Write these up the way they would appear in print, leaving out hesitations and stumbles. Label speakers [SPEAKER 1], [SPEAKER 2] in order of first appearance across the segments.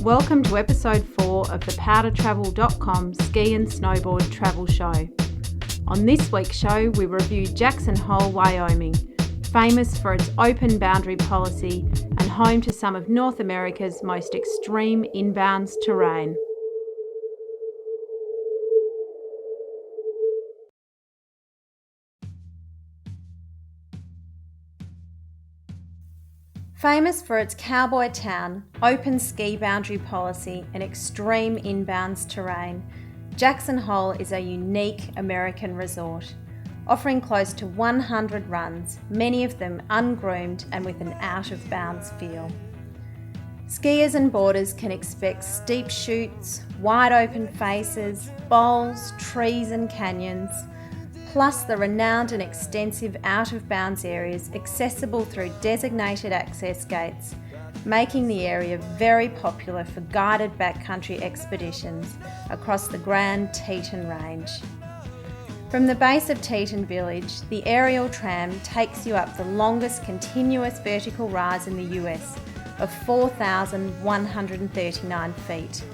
[SPEAKER 1] Welcome to episode 4 of the powdertravel.com ski and snowboard travel show. On this week's show, we review Jackson Hole, Wyoming, famous for its open boundary policy and home to some of North America's most extreme inbounds terrain. Famous for its cowboy town, open ski boundary policy and extreme inbounds terrain, Jackson Hole is a unique American resort, offering close to 100 runs, many of them ungroomed and with an out-of-bounds feel. Skiers and boarders can expect steep chutes, wide open faces, bowls, trees and canyons, plus the renowned and extensive out-of-bounds areas accessible through designated access gates, making the area very popular for guided backcountry expeditions across the Grand Teton Range. From the base of Teton Village, the aerial tram takes you up the longest continuous vertical rise in the US of 4,139 feet.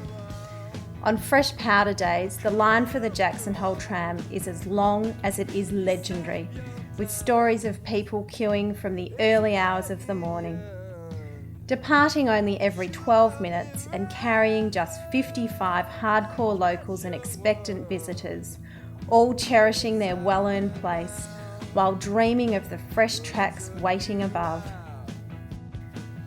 [SPEAKER 1] On fresh powder days, the line for the Jackson Hole tram is as long as it is legendary, with stories of people queuing from the early hours of the morning. Departing only every 12 minutes and carrying just 55 hardcore locals and expectant visitors, all cherishing their well-earned place while dreaming of the fresh tracks waiting above.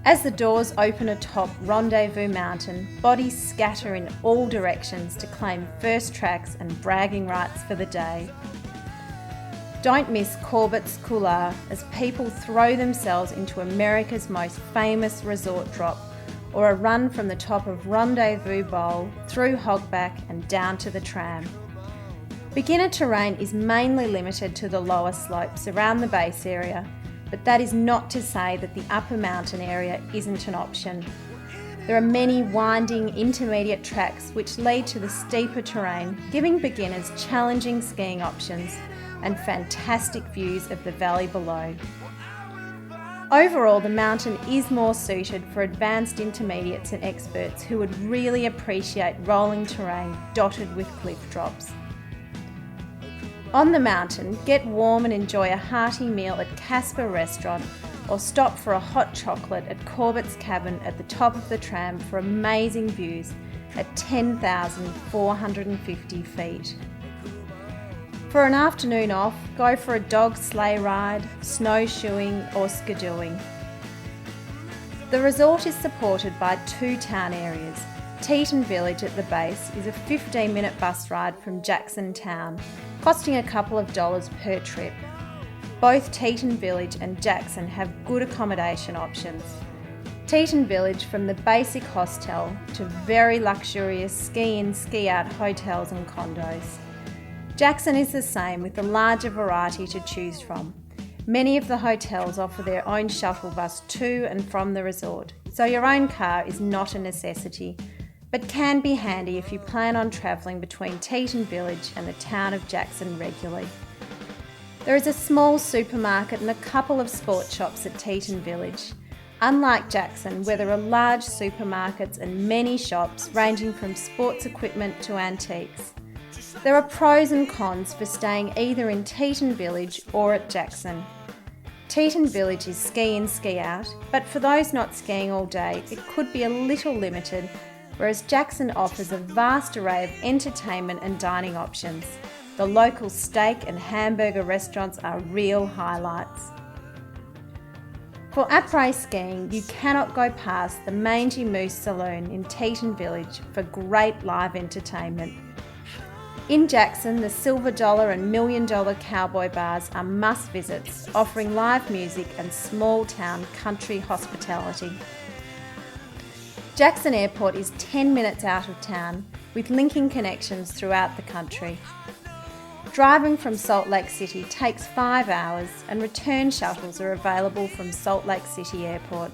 [SPEAKER 1] As the doors open atop Rendezvous Mountain, bodies scatter in all directions to claim first tracks and bragging rights for the day. Don't miss Corbett's Couloir as people throw themselves into America's most famous resort drop, or a run from the top of Rendezvous Bowl through Hogback and down to the tram. Beginner terrain is mainly limited to the lower slopes around the base area, but that is not to say that the upper mountain area isn't an option. There are many winding intermediate tracks which lead to the steeper terrain, giving beginners challenging skiing options and fantastic views of the valley below. Overall, the mountain is more suited for advanced intermediates and experts who would really appreciate rolling terrain dotted with cliff drops. On the mountain, get warm and enjoy a hearty meal at Casper Restaurant, or stop for a hot chocolate at Corbett's Cabin at the top of the tram for amazing views at 10,450 feet. For an afternoon off, go for a dog sleigh ride, snowshoeing or skidooing. The resort is supported by 2 town areas. Teton Village at the base is a 15-minute bus ride from Jackson Town, costing a couple of dollars per trip. Both Teton Village and Jackson have good accommodation options. Teton Village from the basic hostel to very luxurious ski-in, ski-out hotels and condos. Jackson is the same with a larger variety to choose from. Many of the hotels offer their own shuttle bus to and from the resort, so your own car is not a necessity, but can be handy if you plan on travelling between Teton Village and the town of Jackson regularly. There is a small supermarket and a couple of sport shops at Teton Village. Unlike Jackson, where there are large supermarkets and many shops ranging from sports equipment to antiques. There are pros and cons for staying either in Teton Village or at Jackson. Teton Village is ski in, ski out, but for those not skiing all day, it could be a little limited, whereas Jackson offers a vast array of entertainment and dining options. The local steak and hamburger restaurants are real highlights. For après skiing, you cannot go past the Mangy Moose Saloon in Teton Village for great live entertainment. In Jackson, the Silver Dollar and $1 Million Cowboy bars are must visits, offering live music and small town country hospitality. Jackson Airport is 10 minutes out of town, with linking connections throughout the country. Driving from Salt Lake City takes 5 hours, and return shuttles are available from Salt Lake City Airport.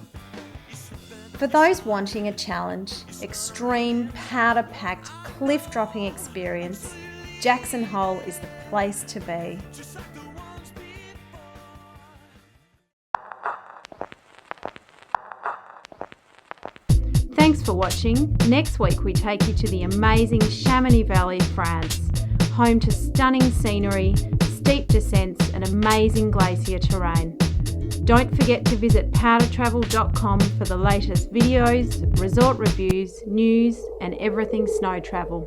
[SPEAKER 1] For those wanting a challenge, extreme, powder-packed, cliff-dropping experience, Jackson Hole is the place to be. Thanks for watching. Next week we take you to the amazing Chamonix Valley, France, home to stunning scenery, steep descents and amazing glacier terrain. Don't forget to visit powdertravel.com for the latest videos, resort reviews, news and everything snow travel.